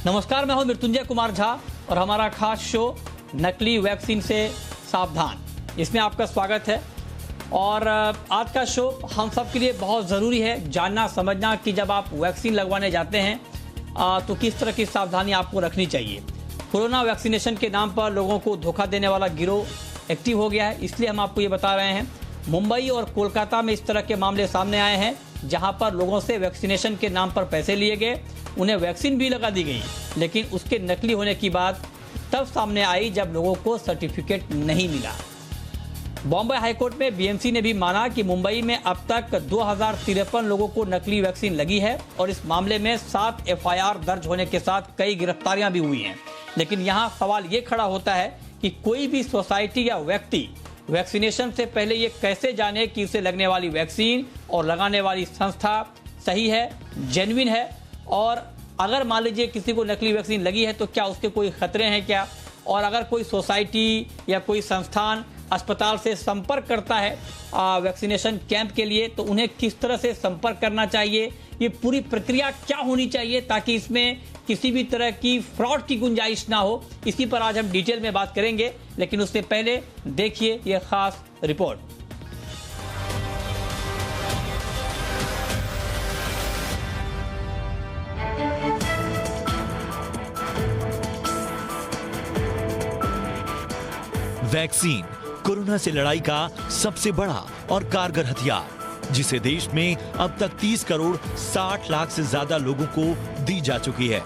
नमस्कार, मैं हूं मृत्युंजय कुमार झा और हमारा खास शो नकली वैक्सीन से सावधान, इसमें आपका स्वागत है। और आज का शो हम सब के लिए बहुत ज़रूरी है जानना समझना कि जब आप वैक्सीन लगवाने जाते हैं तो किस तरह की सावधानी आपको रखनी चाहिए। कोरोना वैक्सीनेशन के नाम पर लोगों को धोखा देने वाला गिरोह एक्टिव हो गया है, इसलिए हम आपको ये बता रहे हैं। मुंबई और कोलकाता में इस तरह के मामले सामने आए हैं जहां पर लोगों से वैक्सीनेशन के नाम पर पैसे लिए गए, उन्हें वैक्सीन भी लगा दी गई, लेकिन उसके नकली होने की बात तब सामने आई जब लोगों को सर्टिफिकेट नहीं मिला। बॉम्बे हाईकोर्ट में बीएमसी ने भी माना कि मुंबई में अब तक 2053 लोगों को नकली वैक्सीन लगी है और इस मामले में 7 एफआईआर दर्ज होने के साथ कई गिरफ्तारियां भी हुई हैं। लेकिन यहां सवाल ये खड़ा होता है कि कोई भी सोसाइटी या व्यक्ति वैक्सीनेशन से पहले ये कैसे जाने कि उसे लगने वाली वैक्सीन और लगाने वाली संस्था सही है, जेन्युइन है, और अगर मान लीजिए किसी को नकली वैक्सीन लगी है तो क्या उसके कोई खतरे हैं क्या, और अगर कोई सोसाइटी या कोई संस्थान अस्पताल से संपर्क करता है वैक्सीनेशन कैंप के लिए तो उन्हें किस तरह से संपर्क करना चाहिए, ये पूरी प्रक्रिया क्या होनी चाहिए ताकि इसमें किसी भी तरह की फ्रॉड की गुंजाइश ना हो। इसी पर आज हम डिटेल में बात करेंगे, लेकिन उससे पहले देखिए यह खास रिपोर्ट। वैक्सीन कोरोना से लड़ाई का सबसे बड़ा और कारगर हथियार, जिसे देश में अब तक 30 करोड़ 60 लाख से ज्यादा लोगों को दी जा चुकी है।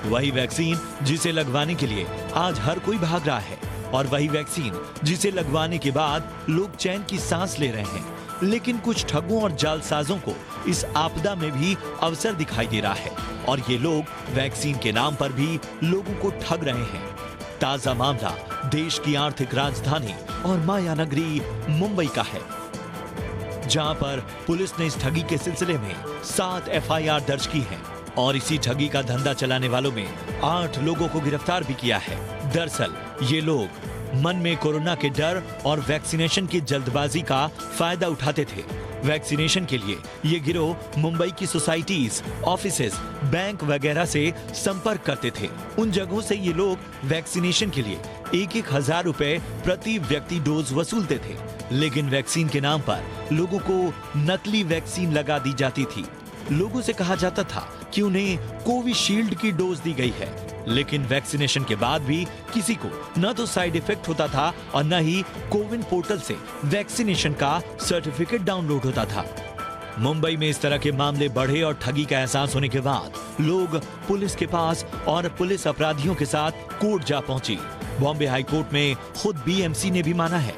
वही वैक्सीन जिसे लगवाने के लिए आज हर कोई भाग रहा है, और वही वैक्सीन जिसे लगवाने के बाद लोग चैन की सांस ले रहे हैं। लेकिन कुछ ठगों और जालसाजों को इस आपदा में भी अवसर दिखाई दे रहा है, और ये लोग वैक्सीन के नाम पर भी लोगों को ठग रहे हैं। ताजा मामला देश की आर्थिक राजधानी और माया नगरी मुंबई का है, जहां पर पुलिस ने इस ठगी के सिलसिले में 7 एफआईआर दर्ज की हैं और इसी ठगी का धंधा चलाने वालों में 8 लोगों को गिरफ्तार भी किया है। दरअसल ये लोग मन में कोरोना के डर और वैक्सीनेशन की जल्दबाजी का फायदा उठाते थे। वैक्सीनेशन के लिए ये गिरोह मुंबई की सोसाइटीज, ऑफिसेज, बैंक वगैरह से संपर्क करते थे। उन जगहों से ये लोग वैक्सीनेशन के लिए 1,000 रुपए प्रति व्यक्ति डोज वसूलते थे, लेकिन वैक्सीन के नाम पर लोगों को नकली वैक्सीन लगा दी जाती थी। लोगों से कहा जाता था कि उन्हें कोविशील्ड की डोज दी गई है, लेकिन वैक्सीनेशन के बाद भी किसी को न तो साइड इफेक्ट होता था और न ही कोविन पोर्टल से वैक्सीनेशन का सर्टिफिकेट डाउनलोड होता था। मुंबई में इस तरह के मामले बढ़े और ठगी का एहसास होने के बाद लोग पुलिस के पास और पुलिस अपराधियों के साथ कोर्ट जा पहुंची। बॉम्बे हाईकोर्ट में खुद बीएमसी ने भी माना है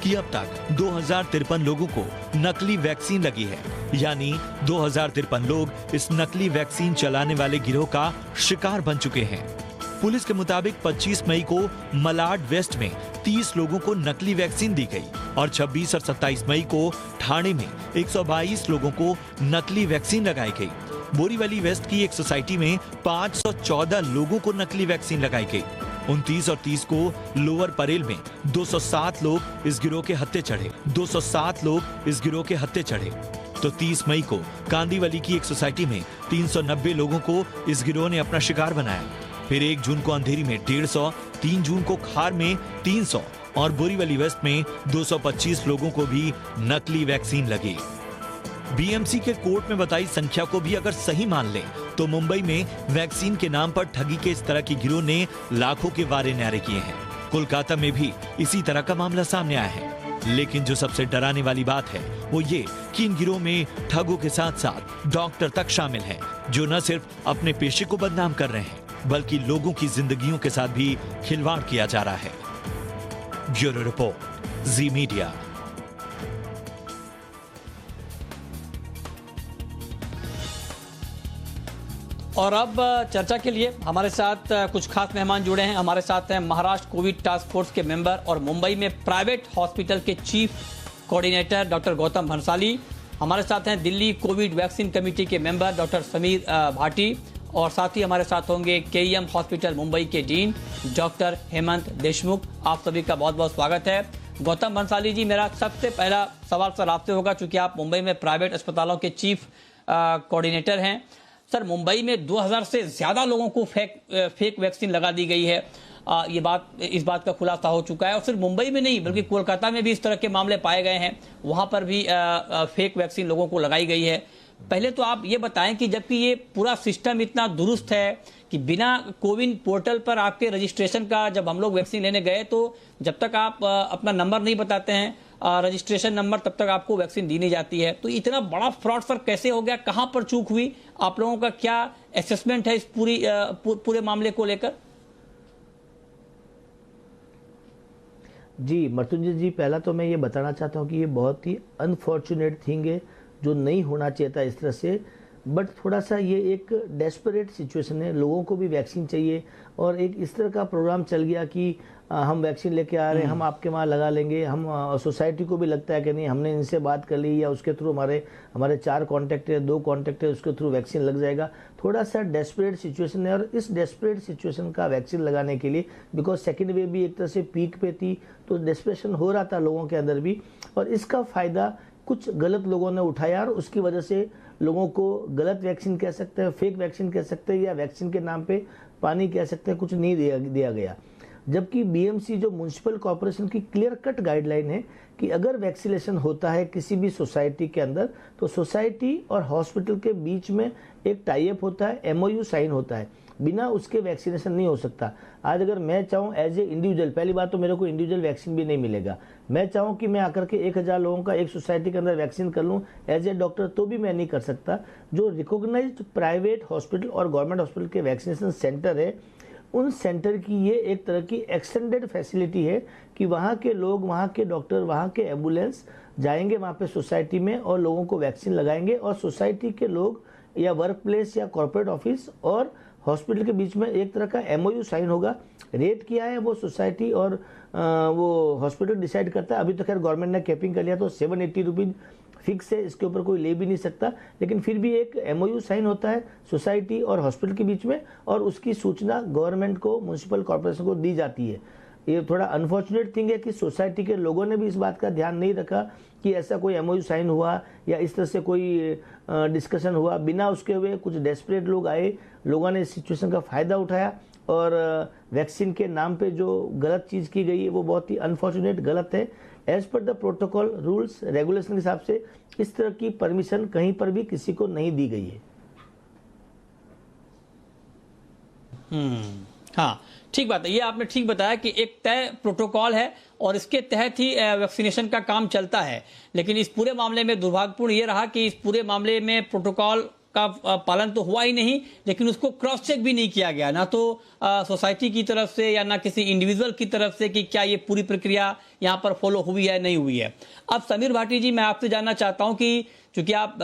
कि अब तक 2053 लोगों को नकली वैक्सीन लगी है, यानी 2053 लोग इस नकली वैक्सीन चलाने वाले गिरोह का शिकार बन चुके हैं। पुलिस के मुताबिक 25 मई को मलाड वेस्ट में 30 लोगों को नकली वैक्सीन दी गई और 26 और 27 मई को ठाणे में 122 लोगों को नकली वैक्सीन लगाई गई। बोरीवली वेस्ट की एक सोसाइटी में 514 लोगों को नकली वैक्सीन लगाई गई। 29 और 30 को लोअर परेल में 207 लोग इस गिरोह के हत्थे चढ़े 207 लोग इस गिरोह के हत्थे चढ़े। तो 30 मई को कांदीवली की एक सोसाइटी में 390 लोगों को इस गिरोह ने अपना शिकार बनाया। फिर 1 जून को अंधेरी में 150, 3 जून को खार में 300 और बोरीवली वेस्ट में 225 लोगों को भी नकली वैक्सीन लगी। बीएमसी के कोर्ट में बताई संख्या को भी अगर सही मान लें तो मुंबई में वैक्सीन के नाम पर ठगी के इस तरह की गिरोह ने लाखों के वारे न्यारे किए हैं। कोलकाता में भी इसी तरह का मामला सामने आया है। लेकिन जो सबसे डराने वाली बात है वो ये कि इन गिरोह में ठगों के साथ साथ डॉक्टर तक शामिल हैं, जो न सिर्फ अपने पेशे को बदनाम कर रहे हैं बल्कि लोगों की जिंदगियों के साथ भी खिलवाड़ किया जा रहा है। ब्यूरो रिपोर्ट, जी मीडिया। और अब चर्चा के लिए हमारे साथ कुछ खास मेहमान जुड़े हैं। हमारे साथ हैं महाराष्ट्र कोविड टास्क फोर्स के मेंबर और मुंबई में प्राइवेट हॉस्पिटल के chief coordinator doctor Gautam Bhansali. हमारे साथ हैं दिल्ली कोविड वैक्सीन कमेटी के मेंबर डॉक्टर समीर भाटी, और साथ ही हमारे साथ होंगे केईएम हॉस्पिटल मुंबई के डीन डॉक्टर हेमंत देशमुख। आप सभी का बहुत बहुत स्वागत है। गौतम भंसाली जी, मेरा सबसे पहला सवाल सर आपसे होगा, चूंकि आप मुंबई में प्राइवेट अस्पतालों के चीफ कोऑर्डिनेटर हैं। सर मुंबई में 2000 से ज़्यादा लोगों को फेक वैक्सीन लगा दी गई है। इस बात का खुलासा हो चुका है। और सिर्फ मुंबई में नहीं बल्कि कोलकाता में भी इस तरह के मामले पाए गए हैं, वहां पर भी फेक वैक्सीन लोगों को लगाई गई है। पहले तो आप ये बताएं कि जबकि ये पूरा सिस्टम इतना दुरुस्त है कि बिना कोविन पोर्टल पर आपके रजिस्ट्रेशन का, जब हम लोग वैक्सीन लेने गए तो जब तक आप अपना नंबर नहीं बताते हैं, रजिस्ट्रेशन नंबर, तब तक आपको वैक्सीन दी नहीं जाती है। तो इतना बड़ा फ्रॉड सर कैसे हो गया, कहां पर चूक हुई, आप लोगों का क्या असेसमेंट है इस पूरे मामले को लेकर? जी मृत्युंजय जी, पहला तो मैं ये बताना चाहता हूँ कि ये बहुत ही अनफॉर्चुनेट थिंग है जो नहीं होना चाहिए था इस तरह से। बट थोड़ा सा ये एक डेस्परेट सिचुएशन है, लोगों को भी वैक्सीन चाहिए और एक इस तरह का प्रोग्राम चल गया कि हम वैक्सीन लेके आ रहे हैं, हम आपके वहाँ लगा लेंगे। हम सोसाइटी को भी लगता है कि नहीं, हमने इनसे बात कर ली या उसके थ्रू हमारे 4 कॉन्टैक्ट है, 2 कॉन्टैक्ट है, उसके थ्रू वैक्सीन लग जाएगा। थोड़ा सा डेस्परेट सिचुएशन है और इस डेस्परेट सिचुएशन का वैक्सीन लगाने के लिए, बिकॉज सेकेंड वेव भी एक तरह से पीक पे थी, तो डेस्परेशन हो रहा था लोगों के अंदर भी, और इसका फ़ायदा कुछ गलत लोगों ने उठाया और उसकी वजह से लोगों को गलत वैक्सीन कह सकते हैं, फेक वैक्सीन कह सकते हैं, या वैक्सीन के नाम पे पानी कह सकते हैं, कुछ नहीं दिया गया। जबकि बीएमसी जो म्युनिसिपल कॉर्पोरेशन की क्लियर कट गाइडलाइन है कि अगर वैक्सीनेशन होता है किसी भी सोसाइटी के अंदर, तो सोसाइटी और हॉस्पिटल के बीच में एक टाई अप होता है, एमओयू साइन होता है, बिना उसके वैक्सीनेशन नहीं हो सकता। आज अगर मैं चाहूँ एज ए इंडिविजुअल, पहली बात तो मेरे को इंडिविजुअल वैक्सीन भी नहीं मिलेगा। मैं चाहूँ कि मैं आकर के 1000 लोगों का एक सोसाइटी के अंदर वैक्सीन कर लूँ एज ए डॉक्टर, तो भी मैं नहीं कर सकता। जो रिकॉग्नाइज्ड प्राइवेट हॉस्पिटल और गवर्नमेंट हॉस्पिटल के वैक्सीनेशन सेंटर है, उन सेंटर की ये एक तरह की एक्सटेंडेड फैसिलिटी है कि वहाँ के लोग, वहाँ के डॉक्टर, वहाँ के एम्बुलेंस जाएंगे वहाँ पे सोसाइटी में और लोगों को वैक्सीन लगाएंगे। और सोसाइटी के लोग या वर्क प्लेस या कॉर्पोरेट ऑफिस और हॉस्पिटल के बीच में एक तरह का एमओयू साइन होगा। रेट किया है वो सोसाइटी और वो हॉस्पिटल डिसाइड करता है। अभी तो खैर गवर्नमेंट ने कैपिंग कर लिया, तो 780 रुपीज़ फिक्स है, इसके ऊपर कोई ले भी नहीं सकता। लेकिन फिर भी एक एमओयू साइन होता है सोसाइटी और हॉस्पिटल के बीच में, और उसकी सूचना गवर्नमेंट को, म्युनिसिपल कॉर्पोरेशन को दी जाती है। ये थोड़ा अनफॉर्चुनेट थिंग है कि सोसाइटी के लोगों ने भी इस बात का ध्यान नहीं रखा कि ऐसा कोई एमओयू साइन हुआ या इस तरह से कोई डिस्कशन हुआ। बिना उसके हुए कुछ डेस्परेट लोग आए, लोगों ने इस सिचुएशन का फ़ायदा उठाया और वैक्सीन के नाम पे जो गलत चीज़ की गई है वो बहुत ही अनफॉर्चुनेट, गलत है। As per the protocol, rules, regulation के हिसाब से इस तरह की परमिशन कहीं पर भी किसी को नहीं दी गई है। हाँ, ठीक बात है। ये आपने ठीक बताया कि एक तय प्रोटोकॉल है और इसके तहत ही वैक्सीनेशन का काम चलता है। लेकिन इस पूरे मामले में दुर्भाग्यपूर्ण ये रहा कि इस पूरे मामले में प्रोटोकॉल का पालन तो हुआ ही नहीं, लेकिन उसको क्रॉस चेक भी नहीं किया गया, ना तो सोसाइटी की तरफ से या ना किसी इंडिविजुअल की तरफ से कि क्या ये पूरी प्रक्रिया यहाँ पर फॉलो हुई है, नहीं हुई है। अब समीर भाटी जी, मैं आपसे जानना चाहता हूँ कि चूंकि आप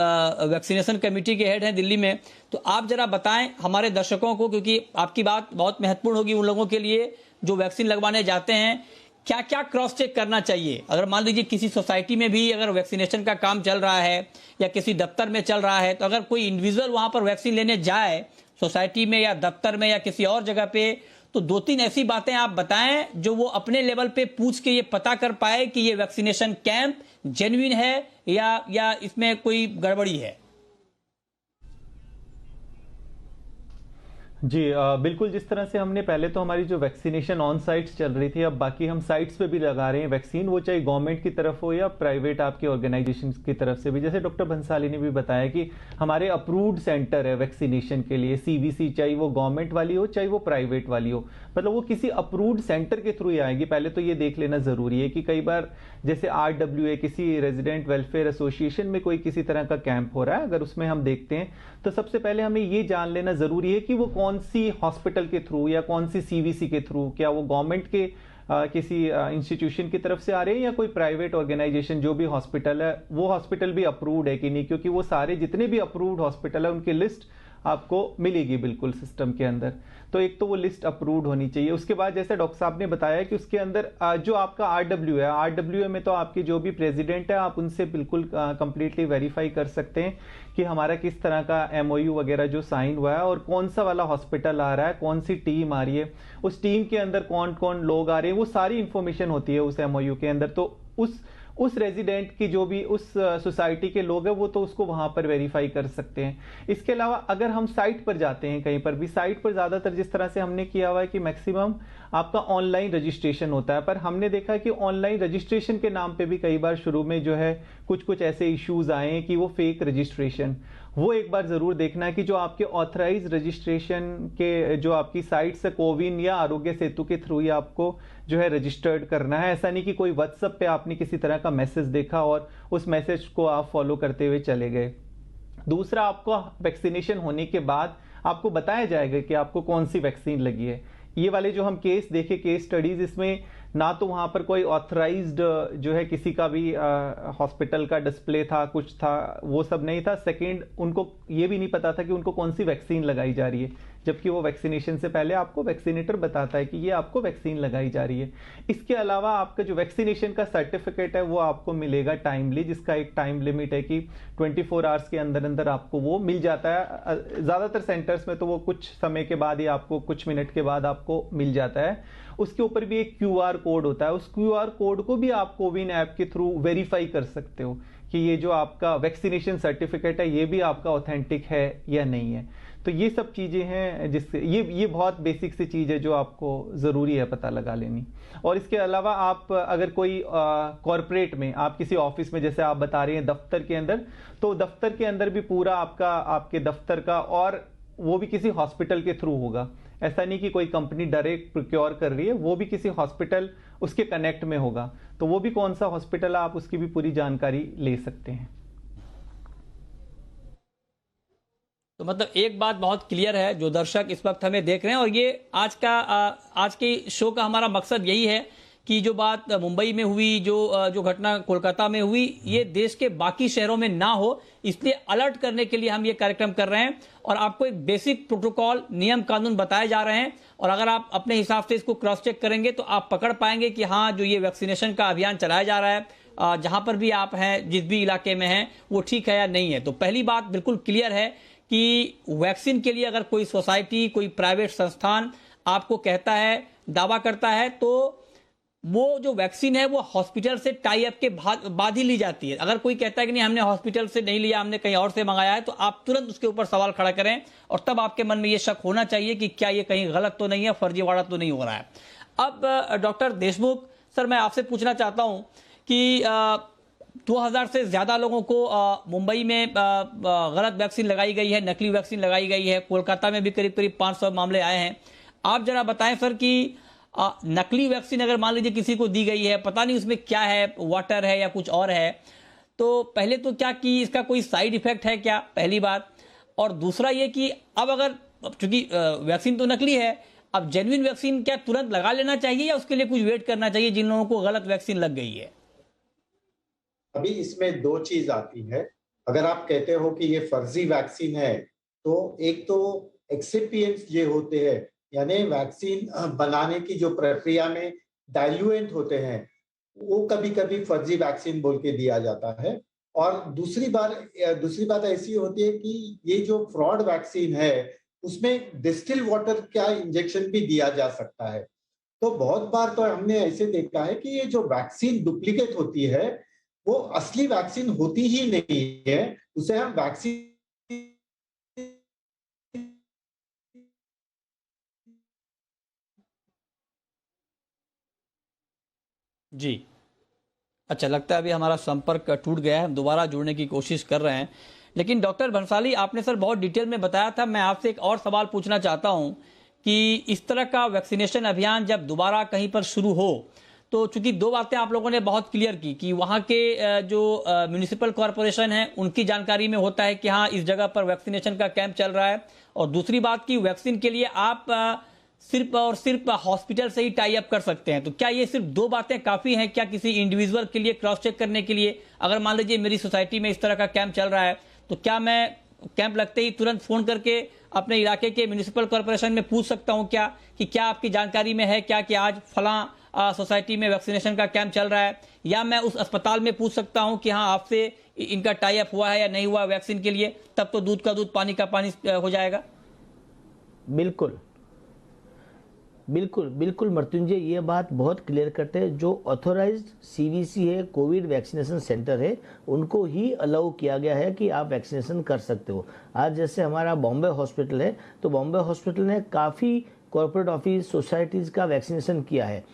वैक्सीनेशन कमेटी के हेड हैं दिल्ली में, तो आप जरा बताएं हमारे दर्शकों को, क्योंकि आपकी बात बहुत महत्वपूर्ण होगी उन लोगों के लिए जो वैक्सीन लगवाने जाते हैं, क्या क्या क्रॉस चेक करना चाहिए। अगर मान लीजिए किसी सोसाइटी में भी अगर वैक्सीनेशन का काम चल रहा है या किसी दफ्तर में चल रहा है, तो अगर कोई इंडिविजुअल वहां पर वैक्सीन लेने जाए सोसाइटी में या दफ्तर में या किसी और जगह पे, तो 2-3 ऐसी बातें आप बताएं जो वो अपने लेवल पे पूछ के ये पता कर पाए कि ये वैक्सीनेशन कैंप जेन्युइन है या इसमें कोई गड़बड़ी है। जी बिल्कुल, जिस तरह से हमने पहले तो हमारी जो वैक्सीनेशन ऑन साइट्स चल रही थी, अब बाकी हम साइट्स पे भी लगा रहे हैं वैक्सीन, वो चाहे गवर्नमेंट की तरफ हो या प्राइवेट आपके ऑर्गेनाइजेशन की तरफ से भी। जैसे डॉक्टर भंसाली ने भी बताया कि हमारे अप्रूव्ड सेंटर है वैक्सीनेशन के लिए, सीवीसी, चाहे वो गवर्नमेंट वाली हो चाहे वो प्राइवेट वाली हो, मतलब वो किसी अप्रूव्ड सेंटर के थ्रू ही आएगी। पहले तो ये देख लेना जरूरी है कि कई बार जैसे RWA, किसी रेजिडेंट वेलफेयर एसोसिएशन में कोई किसी तरह का कैंप हो रहा है, अगर उसमें हम देखते हैं तो सबसे पहले हमें ये जान लेना जरूरी है कि वो कौन सी हॉस्पिटल के थ्रू या कौन सी सीवीसी के थ्रू, क्या वो गवर्नमेंट के किसी इंस्टीट्यूशन की तरफ से आ रहे हैं या कोई प्राइवेट ऑर्गेनाइजेशन, जो भी हॉस्पिटल है वो हॉस्पिटल भी अप्रूव्ड है कि नहीं, क्योंकि वो सारे जितने भी अप्रूव्ड हॉस्पिटल है उनकी लिस्ट आपको मिलेगी बिल्कुल सिस्टम के अंदर। तो एक तो वो लिस्ट अप्रूव्ड होनी चाहिए। उसके बाद जैसे डॉक्टर साहब ने बताया कि उसके अंदर जो आपका RWA है, RWA में तो आपके जो भी प्रेसिडेंट है आप उनसे बिल्कुल कंप्लीटली वेरीफाई कर सकते हैं कि हमारा किस तरह का MOU वगैरह जो साइन हुआ है और कौन सा वाला हॉस्पिटल आ रहा है, कौन सी टीम आ रही है, उस टीम के अंदर कौन कौन लोग आ रहे हैं, वो सारी इंफॉर्मेशन होती है उस MOU के अंदर। तो उस रेजिडेंट की जो भी उस सोसाइटी के लोग हैं वो तो उसको वहां पर वेरीफाई कर सकते हैं। इसके अलावा अगर हम साइट पर जाते हैं, कहीं पर भी साइट पर ज़्यादातर जिस तरह से हमने किया हुआ है कि मैक्सिमम आपका ऑनलाइन रजिस्ट्रेशन होता है, पर हमने देखा है कि ऑनलाइन रजिस्ट्रेशन के नाम पे भी कई बार शुरू में जो है कुछ ऐसे इश्यूज आए हैं कि वो फेक रजिस्ट्रेशन, वो एक बार ज़रूर देखना है कि जो आपके ऑथराइज रजिस्ट्रेशन के जो आपकी साइट से कोविन या आरोग्य सेतु के थ्रू ही आपको जो है रजिस्टर्ड करना है। ऐसा नहीं कि कोई व्हाट्सएप पे आपने किसी तरह का मैसेज देखा और उस मैसेज को आप फॉलो करते हुए चले गए। दूसरा, आपको वैक्सीनेशन होने के बाद आपको बताया जाएगा कि आपको कौन सी वैक्सीन लगी है। ये वाले जो हम केस देखे, केस स्टडीज, इसमें ना तो वहाँ पर कोई ऑथराइज्ड जो है किसी का भी हॉस्पिटल का डिस्प्ले था, कुछ था, वो सब नहीं था। सेकंड, उनको ये भी नहीं पता था कि उनको कौन सी वैक्सीन लगाई जा रही है, जबकि वो वैक्सीनेशन से पहले आपको वैक्सीनेटर बताता है कि ये आपको वैक्सीन लगाई जा रही है। इसके अलावा आपका जो वैक्सीनेशन का सर्टिफिकेट है वो आपको मिलेगा टाइमली, जिसका एक टाइम लिमिट है कि 24 आवर्स के अंदर अंदर आपको वो मिल जाता है। ज़्यादातर सेंटर्स में तो वो कुछ समय के बाद ही आपको, कुछ मिनट के बाद आपको मिल जाता है। उसके ऊपर भी एक QR कोड होता है, उस QR कोड को भी आप कोविन ऐप के थ्रू वेरीफाई कर सकते हो कि ये जो आपका वैक्सीनेशन सर्टिफिकेट है ये भी आपका ऑथेंटिक है या नहीं है। तो ये सब चीज़ें हैं जिससे ये बहुत बेसिक सी चीज़ है जो आपको ज़रूरी है पता लगा लेनी। और इसके अलावा आप अगर कोई कॉरपोरेट में, आप किसी ऑफिस में, जैसे आप बता रहे हैं दफ्तर के अंदर, तो दफ्तर के अंदर भी पूरा आपके दफ्तर का, और वो भी किसी हॉस्पिटल के थ्रू होगा। ऐसा नहीं कि कोई कंपनी डायरेक्ट प्रोक्योर कर रही है, वो भी किसी हॉस्पिटल उसके कनेक्ट में होगा, तो वो भी कौन सा हॉस्पिटल है आप उसकी भी पूरी जानकारी ले सकते हैं। तो मतलब एक बात बहुत क्लियर है, जो दर्शक इस वक्त हमें देख रहे हैं, और ये आज के शो का हमारा मकसद यही है कि जो बात मुंबई में हुई, जो घटना कोलकाता में हुई, ये देश के बाकी शहरों में ना हो, इसलिए अलर्ट करने के लिए हम ये कार्यक्रम कर रहे हैं और आपको एक बेसिक प्रोटोकॉल, नियम कानून बताए जा रहे हैं। और अगर आप अपने हिसाब से इसको क्रॉस चेक करेंगे तो आप पकड़ पाएंगे कि हाँ, जो ये वैक्सीनेशन का अभियान चलाया जा रहा है, जहां पर भी आप हैं, जिस भी इलाके में हैं, वो ठीक है या नहीं है। तो पहली बात बिल्कुल क्लियर है कि वैक्सीन के लिए अगर कोई सोसाइटी, कोई प्राइवेट संस्थान आपको कहता है, दावा करता है, तो वो जो वैक्सीन है वो हॉस्पिटल से टाई अप के बाद ही ली जाती है। अगर कोई कहता है कि नहीं, हमने हॉस्पिटल से नहीं लिया, हमने कहीं और से मंगाया है, तो आप तुरंत उसके ऊपर सवाल खड़ा करें और तब आपके मन में ये शक होना चाहिए कि क्या ये कहीं गलत तो नहीं है, फर्जीवाड़ा तो नहीं हो रहा है। अब डॉक्टर देशमुख सर, मैं आपसे पूछना चाहता हूं कि 2000 से ज्यादा लोगों को मुंबई में गलत वैक्सीन लगाई गई है, नकली वैक्सीन लगाई गई है। कोलकाता में भी करीब करीब 500 मामले आए हैं। आप जरा बताएं सर कि नकली वैक्सीन अगर मान लीजिए किसी को दी गई है, पता नहीं उसमें क्या है, वाटर है या कुछ और है, तो पहले तो क्या कि इसका कोई साइड इफेक्ट है क्या, पहली बात। और दूसरा ये कि अब अगर, चूंकि वैक्सीन तो नकली है, अब जेन्युइन वैक्सीन क्या तुरंत लगा लेना चाहिए या उसके लिए कुछ वेट करना चाहिए जिन लोगों को गलत वैक्सीन लग गई है? अभी इसमें दो चीज आती है। अगर आप कहते हो कि ये फर्जी वैक्सीन है, तो एक तो एक्सिपिएंट्स जो होते हैं, यानी वैक्सीन बनाने की जो प्रक्रिया में डाइल्यूएंट होते हैं, वो कभी कभी फर्जी वैक्सीन बोल के दिया जाता है। और दूसरी बात ऐसी होती है कि ये जो फ्रॉड वैक्सीन है उसमें डिस्टिल वाटर का इंजेक्शन भी दिया जा सकता है। तो बहुत बार तो हमने ऐसे देखा है कि ये जो वैक्सीन डुप्लीकेट होती है वो असली वैक्सीन होती ही नहीं है, उसे हम वैक्सीन जी, अच्छा, लगता है अभी हमारा संपर्क टूट गया है, हम दोबारा जुड़ने की कोशिश कर रहे हैं। लेकिन डॉक्टर भंसाली, आपने सर बहुत डिटेल में बताया था। मैं आपसे एक और सवाल पूछना चाहता हूं कि इस तरह का वैक्सीनेशन अभियान जब दोबारा कहीं पर शुरू हो, तो चूंकि दो बातें आप लोगों ने बहुत क्लियर की कि वहां के जो म्यूनिसिपल कॉरपोरेशन है उनकी जानकारी में होता है कि हाँ, इस जगह पर वैक्सीनेशन का कैंप चल रहा है, और दूसरी बात की वैक्सीन के लिए आप सिर्फ और सिर्फ हॉस्पिटल से ही टाई अप कर सकते हैं। तो क्या ये सिर्फ दो बातें काफी हैं क्या किसी इंडिविजुअल के लिए क्रॉस चेक करने के लिए? अगर मान लीजिए मेरी सोसाइटी में इस तरह का कैंप चल रहा है, तो क्या मैं कैंप लगते ही तुरंत फोन करके अपने इलाके के म्यूनिसिपल कॉर्पोरेशन में पूछ सकता हूं क्या कि क्या आपकी जानकारी में है क्या कि आज फलां सोसाइटी में वैक्सीनेशन का कैंप चल रहा है? या मैं उस अस्पताल में पूछ सकता हूं कि हाँ, आपसे इनका टाई अप हुआ है या नहीं हुआ वैक्सीन के लिए? तब तो दूध का दूध, पानी का पानी हो जाएगा। बिल्कुल। बिल्कुल बिल्कुल मृत्युंजय, ये बात बहुत क्लियर कट है। जो ऑथोराइज्ड सीवीसी है, कोविड वैक्सीनेशन सेंटर है, उनको ही अलाउ किया गया है कि आप वैक्सीनेशन कर सकते हो। आज जैसे हमारा बॉम्बे हॉस्पिटल है, तो बॉम्बे हॉस्पिटल ने काफ़ी कॉर्पोरेट ऑफिस, सोसाइटीज़ का वैक्सीनेशन किया है।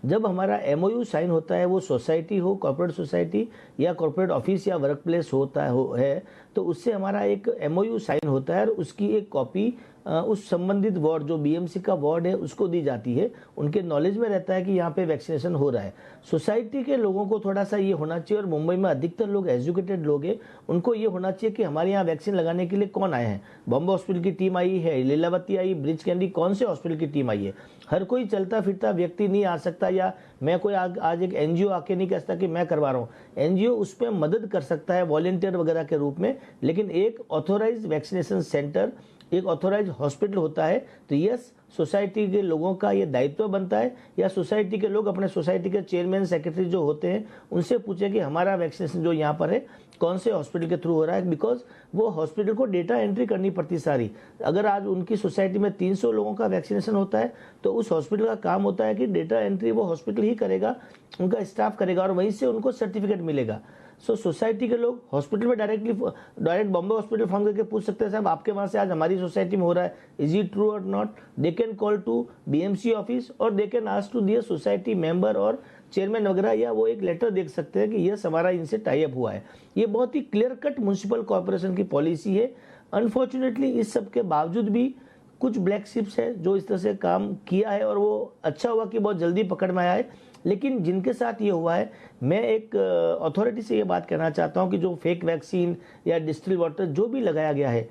जब हमारा एमओयू साइन होता है, वो सोसाइटी हो, कॉर्पोरेट सोसाइटी या कॉर्पोरेट ऑफिस या वर्क प्लेस होता है, तो उससे हमारा एक एमओयू साइन होता है और उसकी एक कॉपी उस संबंधित वार्ड, जो बीएमसी का वार्ड है, उसको दी जाती है। उनके नॉलेज में रहता है कि यहाँ पे वैक्सीनेशन हो रहा है। सोसाइटी के लोगों को थोड़ा सा ये होना चाहिए, और मुंबई में अधिकतर लोग एजुकेटेड लोग हैं, उनको ये होना चाहिए कि हमारे यहाँ वैक्सीन लगाने के लिए कौन आए हैं। बॉम्बे हॉस्पिटल की टीम आई है, लीलावती आई, ब्रिज कैंडी, कौन से हॉस्पिटल की टीम आई है। हर कोई चलता फिरता व्यक्ति नहीं आ सकता, या मैं कोई आज एक एनजीओ आके नहीं कह सकता कि मैं करवा रहा हूँ। एनजीओ उस पर मदद कर सकता है वॉलेंटियर वगैरह के रूप में, लेकिन एक ऑथोराइज्ड वैक्सीनेशन सेंटर, एक ऑथोराइज्ड हॉस्पिटल होता है। तो यस, सोसाइटी के लोगों का ये दायित्व बनता है, या सोसाइटी के लोग अपने सोसाइटी के चेयरमैन, सेक्रेटरी जो होते हैं, उनसे पूछे कि हमारा वैक्सीनेशन जो यहाँ पर है कौन से हॉस्पिटल के थ्रू हो रहा है। बिकॉज वो हॉस्पिटल को डेटा एंट्री करनी पड़ती सारी। अगर आज उनकी सोसाइटी में 300 लोगों का वैक्सीनेशन होता है, तो उस हॉस्पिटल का काम होता है कि डेटा एंट्री वो हॉस्पिटल ही करेगा, उनका स्टाफ करेगा, और वहीं से उनको सर्टिफिकेट मिलेगा। सो सोसाइटी के लोग हॉस्पिटल में डायरेक्ट बॉम्बे हॉस्पिटल फोन करके पूछ सकते हैं, साहब आपके वहाँ से आज हमारी सोसाइटी में हो रहा है, is it true or not. They can call to BMC office, और they can ask to their society member और चेयरमैन वगैरह, या वो एक लेटर देख सकते हैं कि यस हमारा इनसे टाई अप हुआ है। ये बहुत ही क्लियर कट म्युनिसिपल कॉर्पोरेशन की पॉलिसी है। अनफॉर्चुनेटली इस सब के बावजूद भी कुछ ब्लैक शिप्स है जो इस तरह से काम किया है, और वो अच्छा हुआ कि बहुत जल्दी पकड़ में आया है। लेकिन जिनके साथ ये हुआ है, मैं एक अथॉरिटी से ये बात कहना चाहता हूँ कि जो फेक वैक्सीन या डिस्टिल वाटर जो भी लगाया गया है,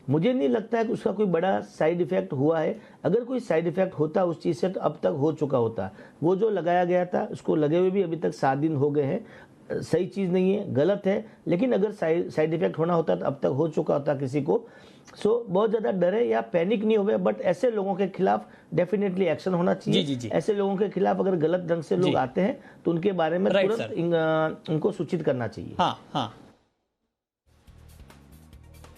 मुझे नहीं लगता है कि उसका कोई बड़ा साइड इफेक्ट हुआ है। अगर कोई साइड इफेक्ट होता उस चीज़ से, तो अब तक हो चुका होता। वो जो लगाया गया था, उसको लगे हुए भी अभी तक 7 दिन हो गए हैं। सही चीज़ नहीं है, गलत है, लेकिन अगर साइड इफेक्ट होना होता तो अब तक हो चुका होता किसी को। सो बहुत ज़्यादा डरे या पैनिक नहीं हुए, बट ऐसे लोगों के खिलाफ डेफिनेटली एक्शन होना चाहिए। जी। ऐसे लोगों के खिलाफ अगर गलत ढंग से लोग आते हैं, तो उनके बारे में तुरंत उनको सूचित करना चाहिए। हाँ,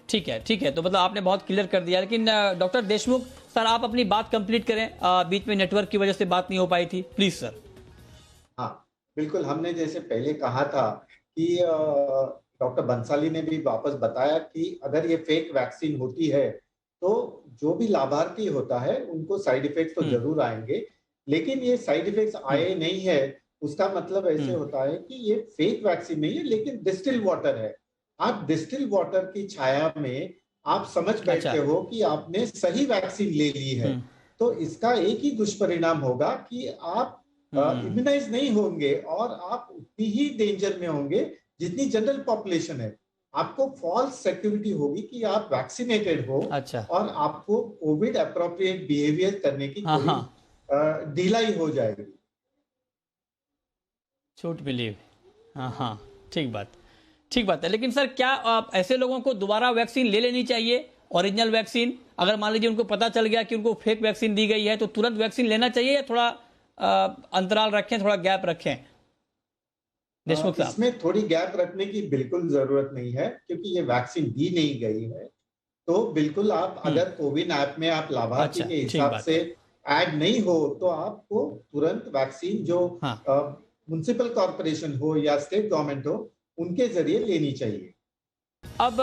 ठीक है। तो मतलब आपने बहुत क्लियर कर दिया। लेकिन डॉक्टर देशमुख सर, आप अपनी बात कंप्लीट करें, बीच में नेटवर्क की वजह से बात नहीं हो पाई थी, प्लीज सर। हाँ, बिल्कुल। हमने जैसे पहले कहा था कि डॉक्टर बंसाली ने भी वापस बताया कि अगर ये फेक वैक्सीन होती है, तो जो भी लाभार्थी होता है उनको साइड इफेक्ट्स तो जरूर आएंगे, लेकिन ये साइड इफेक्ट्स आए नहीं है, उसका मतलब ऐसे होता है कि ये फेक वैक्सीन नहीं है, लेकिन डिस्टिल वाटर है। आप डिस्टिल वाटर की छाया में आप समझ बैठते हो कि आपने सही वैक्सीन ले ली है, तो इसका एक ही दुष्परिणाम होगा कि आप इम्यूनाइज नहीं होंगे, और आप उतनी ही डेंजर में होंगे जितनी जनरल पॉपुलेशन है। आपको फॉल्स सिक्योरिटी होगी कि आप वैक्सीनेटेड हो, और आपको कोविड अप्रोप्रिएट बिहेवियर करने की थोड़ी ढिलाई हो जाएगी, छूट मिली। हाँ, ठीक बात है। लेकिन सर, क्या ऐसे लोगों को दोबारा वैक्सीन ले लेनी चाहिए, ओरिजिनल वैक्सीन? अगर मान लीजिए उनको पता चल गया कि उनको फेक वैक्सीन दी गई है, तो तुरंत वैक्सीन लेना चाहिए, या थोड़ा अंतराल रखें, थोड़ा गैप रखें? देशमुख साहब, इसमें थोड़ी गैप रखने की बिल्कुल जरूरत नहीं है, क्योंकि ये वैक्सीन दी नहीं गई है। तो बिल्कुल आप अगर कोविन ऐप में आप लाभार्थी के हिसाब से ऐड नहीं हो, तो आपको तुरंत वैक्सीन जो म्युनिसिपल कॉर्पोरेशन हो या स्टेट गवर्नमेंट हो, उनके जरिए लेनी चाहिए। अब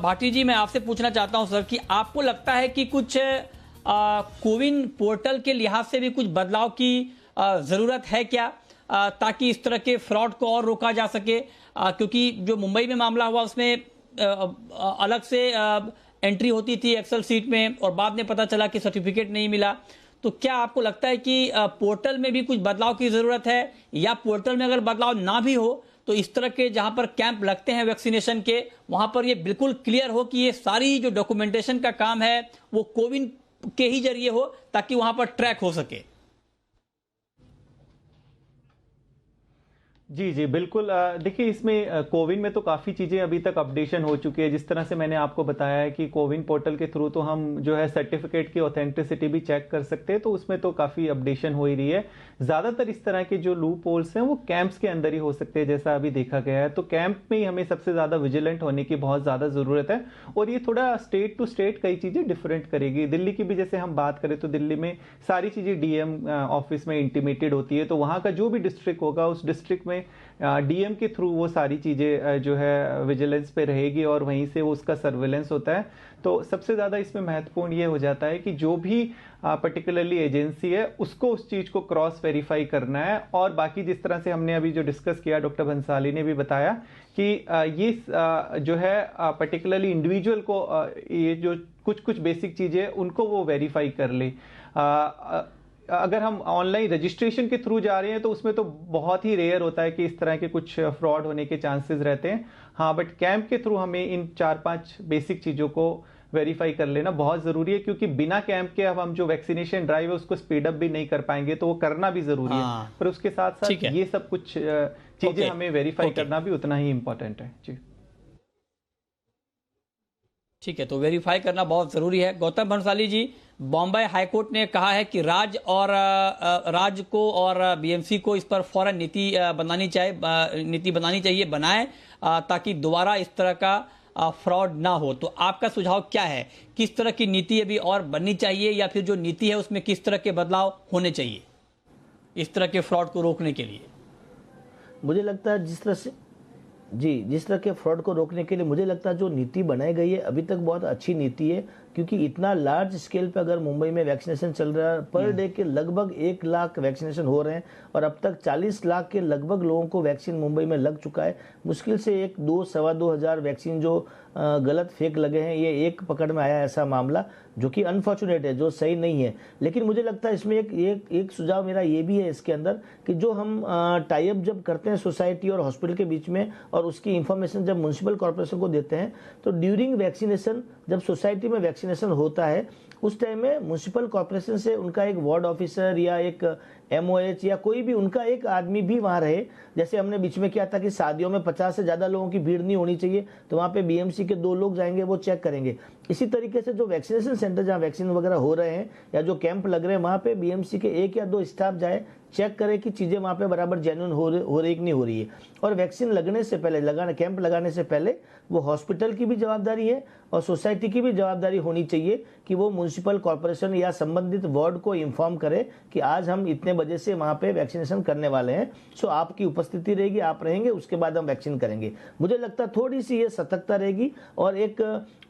भाटी जी, मैं आपसे पूछना चाहता हूं सर कि आपको लगता है कि कुछ कोविन पोर्टल के लिहाज से भी कुछ बदलाव की जरूरत है क्या, ताकि इस तरह के फ्रॉड को और रोका जा सके? क्योंकि जो मुंबई में मामला हुआ, उसमें अलग से एंट्री होती थी एक्सेल सीट में, और बाद में पता चला कि सर्टिफिकेट नहीं मिला। तो क्या आपको लगता है कि पोर्टल में भी कुछ बदलाव की जरूरत है, या पोर्टल में अगर बदलाव ना भी हो तो इस तरह के जहां पर कैंप लगते हैं वैक्सीनेशन के, वहां पर ये बिल्कुल क्लियर हो कि ये सारी जो डॉक्यूमेंटेशन का काम है वो कोविन के ही जरिए हो, ताकि वहां पर ट्रैक हो सके? जी जी बिल्कुल। देखिए इसमें कोविन में तो काफ़ी चीज़ें अभी तक अपडेशन हो चुकी है। जिस तरह से मैंने आपको बताया है कि कोविन पोर्टल के थ्रू तो हम जो है सर्टिफिकेट की ऑथेंटिसिटी भी चेक कर सकते हैं, तो उसमें तो काफ़ी अपडेशन हो ही रही है। ज़्यादातर इस तरह के जो लूप होल्स हैं वो कैंप्स के अंदर ही हो सकते हैं, जैसा अभी देखा गया है। तो कैंप में ही हमें सबसे ज़्यादा विजिलेंट होने की बहुत ज़्यादा ज़रूरत है, और ये थोड़ा स्टेट टू स्टेट कई चीज़ें डिफरेंट करेगी। दिल्ली की भी जैसे हम बात करें तो दिल्ली में सारी चीज़ें डीएम ऑफिस में इंटीमेटेड होती है, तो वहाँ का जो भी डिस्ट्रिक्ट होगा उस डिस्ट्रिक्ट में डीएम के थ्रू वो सारी चीज़ें जो है विजिलेंस पे रहेगी, और वहीं से वो उसका सर्वेलेंस होता है। तो सबसे ज़्यादा इसमें महत्वपूर्ण ये हो जाता है कि जो भी पर्टिकुलरली एजेंसी है उसको उस चीज़ को क्रॉस वेरीफाई करना है। और बाकी जिस तरह से हमने अभी जो डिस्कस किया, डॉक्टर भंसाली ने भी बताया कि ये जो है पर्टिकुलरली इंडिविजुअल को ये जो कुछ कुछ बेसिक चीज़ें उनको वो वेरीफाई कर ले। अगर हम ऑनलाइन रजिस्ट्रेशन के थ्रू जा रहे हैं तो उसमें तो बहुत ही रेयर होता है कि इस तरह के कुछ फ्रॉड होने के चांसेस रहते हैं। हाँ, बट कैंप के थ्रू हमें इन 4-5 बेसिक चीज़ों को वेरीफाई कर लेना बहुत ज़रूरी है, क्योंकि बिना कैंप के अब हम जो वैक्सीनेशन ड्राइव है उसको स्पीड अप भी नहीं कर पाएंगे, तो वो करना भी ज़रूरी है। पर उसके साथ साथ ये सब कुछ चीज़ें हमें वेरीफाई करना भी उतना ही इम्पोर्टेंट है। जी ठीक है, तो वेरीफाई करना बहुत ज़रूरी है। गौतम भंसाली जी, बॉम्बे हाईकोर्ट ने कहा है कि राज्य को और बीएमसी को इस पर फौरन नीति बनानी चाहिए, बनाए ताकि दोबारा इस तरह का फ्रॉड ना हो। तो आपका सुझाव क्या है, किस तरह की नीति अभी और बननी चाहिए, या फिर जो नीति है उसमें किस तरह के बदलाव होने चाहिए इस तरह के फ्रॉड को रोकने के लिए? मुझे लगता है जिस तरह के फ्रॉड को रोकने के लिए मुझे लगता है जो नीति बनाई गई है अभी तक बहुत अच्छी नीति है, क्योंकि इतना लार्ज स्केल पे अगर मुंबई में वैक्सीनेशन चल रहा है, पर डे के लगभग 1 लाख वैक्सीनेशन हो रहे हैं, और अब तक 40 लाख के लगभग लोगों को वैक्सीन मुंबई में लग चुका है। मुश्किल से 1-2-2.25 हज़ार वैक्सीन जो गलत फेक लगे हैं, ये एक पकड़ में आया ऐसा मामला, जो कि अनफॉर्चुनेट है, जो सही नहीं है। लेकिन मुझे लगता है इसमें एक सुझाव मेरा ये भी है इसके अंदर, कि जो हम टाई अप जब करते हैं सोसाइटी और हॉस्पिटल के बीच में, और उसकी इंफॉर्मेशन जब म्युनिसिपल कॉर्पोरेशन को देते हैं, तो ड्यूरिंग वैक्सीनेशन जब सोसाइटी में वैक्सीनेशन होता है उस टाइम में म्युनिसिपल कॉर्पोरेशन से उनका एक वार्ड ऑफिसर या एक MOH या कोई भी उनका एक आदमी भी वहाँ रहे। जैसे हमने बीच में किया था कि शादियों में 50 से ज़्यादा लोगों की भीड़ नहीं होनी चाहिए, तो वहाँ पे BMC के 2 लोग जाएंगे, वो चेक करेंगे। इसी तरीके से जो वैक्सीनेशन सेंटर जहाँ वैक्सीन वगैरह हो रहे हैं या जो कैंप लग रहे हैं, वहाँ पे BMC के 1 या 2 स्टाफ जाए, चेक करें कि चीज़ें वहाँ पे बराबर जेन्युइन हो रही कि नहीं हो रही है। और वैक्सीन लगने से पहले, कैंप लगाने से पहले वो हॉस्पिटल की भी जवाबदारी है और सोसाइटी की भी जवाबदारी होनी चाहिए कि वो म्युनिसिपल कॉर्पोरेशन या संबंधित वार्ड को इन्फॉर्म करे कि आज हम इतने बजे से वहाँ पे वैक्सीनेशन करने वाले हैं, सो आपकी उपस्थिति रहेगी, आप रहेंगे, उसके बाद हम वैक्सीन करेंगे। मुझे लगता है थोड़ी सी ये सतर्कता रहेगी, और एक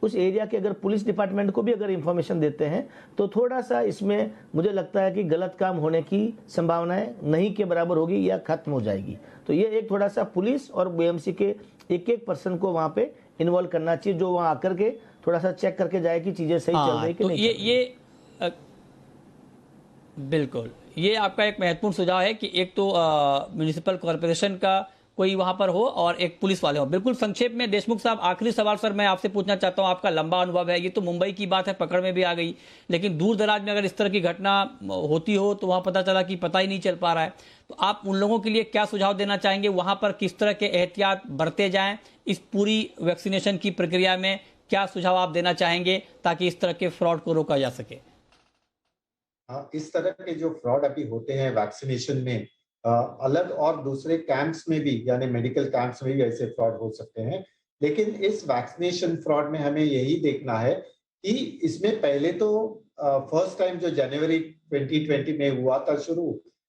उस एरिया के अगर पुलिस डिपार्टमेंट को भी अगर इंफॉर्मेशन देते हैं तो थोड़ा सा इसमें मुझे लगता है कि गलत काम होने की संभावनाएं नहीं के बराबर होगी या खत्म हो जाएगी। तो ये एक थोड़ा सा पुलिस और BMC के एक पर्सन को वहाँ पे इन्वॉल्व करना चाहिए, जो वहाँ आकर के थोड़ा सा चेक करके जाए कि चीजें सही चल रही कि तो नहीं। बिल्कुल, ये आपका एक महत्वपूर्ण सुझाव है कि एक तो म्युनिसिपल कॉर्पोरेशन का कोई वहां पर हो और एक पुलिस वाले हो। बिल्कुल संक्षेप में देशमुख साहब, आखिरी सवाल सर मैं आपसे पूछना चाहता हूं, आपका लंबा अनुभव है, ये तो मुंबई की बात है, पकड़ में भी आ गई, लेकिन दूर दराज में अगर इस तरह की घटना होती हो तो वहां पता चला कि पता ही नहीं चल पा रहा है, तो आप उन लोगों के लिए क्या सुझाव देना चाहेंगे? वहां पर किस तरह के एहतियात बरते जाएं इस पूरी वैक्सीनेशन की प्रक्रिया में? क्या सुझाव आप देना चाहेंगे ताकि इस तरह के फ्रॉड को रोका जा सके? इस तरह के जो फ्रॉड अभी होते हैं वैक्सीनेशन में, अलग और दूसरे कैंप्स में भी, यानी मेडिकल कैंप्स में भी ऐसे फ्रॉड हो सकते हैं, लेकिन इस वैक्सीनेशन फ्रॉड में हमें यही देखना है कि इसमें पहले तो फर्स्ट टाइम जो जनवरी 2020 में हुआ था शुरू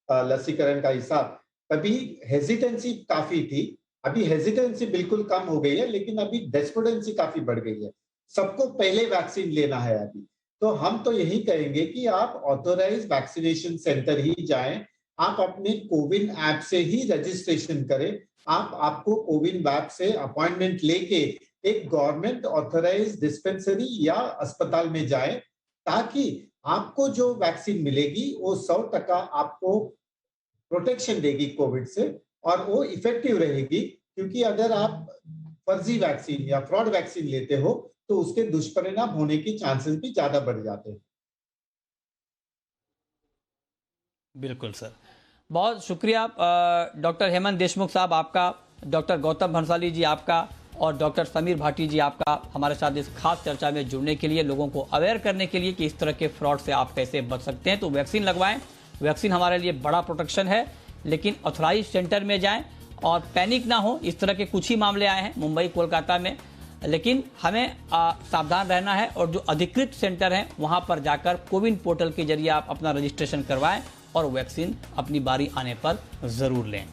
लसीकरण का हिसाब, तभी हेजिटेंसी काफी थी। अभी हेजिटेंसी बिल्कुल कम हो गई है, लेकिन अभी डेस्परेंसी काफी बढ़ गई है। सबको पहले वैक्सीन लेना है अभी। तो हम तो यही कहेंगे कि आप ऑथोराइज वैक्सीनेशन सेंटर ही जाएं, आप अपने कोविन ऐप से ही रजिस्ट्रेशन करें, आपको कोविन ऐप से अपॉइंटमेंट लेके एक गवर्नमेंट ऑथोराइज डिस्पेंसरी या अस्पताल में जाएं, ताकि आपको जो वैक्सीन मिलेगी वो 100% आपको प्रोटेक्शन देगी कोविड से, और वो इफेक्टिव रहेगी। क्योंकि अगर आप फर्जी वैक्सीन या फ्रॉड वैक्सीन लेते हो तो उसके दुष्परिणाम होने के चांसेस भी ज्यादा बढ़ जाते हैं। बिल्कुल सर, बहुत शुक्रिया डॉक्टर हेमंत देशमुख साहब आपका, डॉक्टर गौतम भंसाली जी आपका, और डॉक्टर समीर भाटी जी आपका हमारे साथ इस खास चर्चा में जुड़ने के लिए, लोगों को अवेयर करने के लिए कि इस तरह के फ्रॉड से आप कैसे बच सकते हैं। तो वैक्सीन लगवाएं, वैक्सीन हमारे लिए बड़ा प्रोटेक्शन है, लेकिन ऑथराइज सेंटर में जाएं और पैनिक ना हो। इस तरह के कुछ ही मामले आए हैं मुंबई कोलकाता में, लेकिन हमें सावधान रहना है और जो अधिकृत सेंटर हैं वहां पर जाकर कोविन पोर्टल के जरिए आप अपना रजिस्ट्रेशन करवाएं और वैक्सीन अपनी बारी आने पर जरूर लें।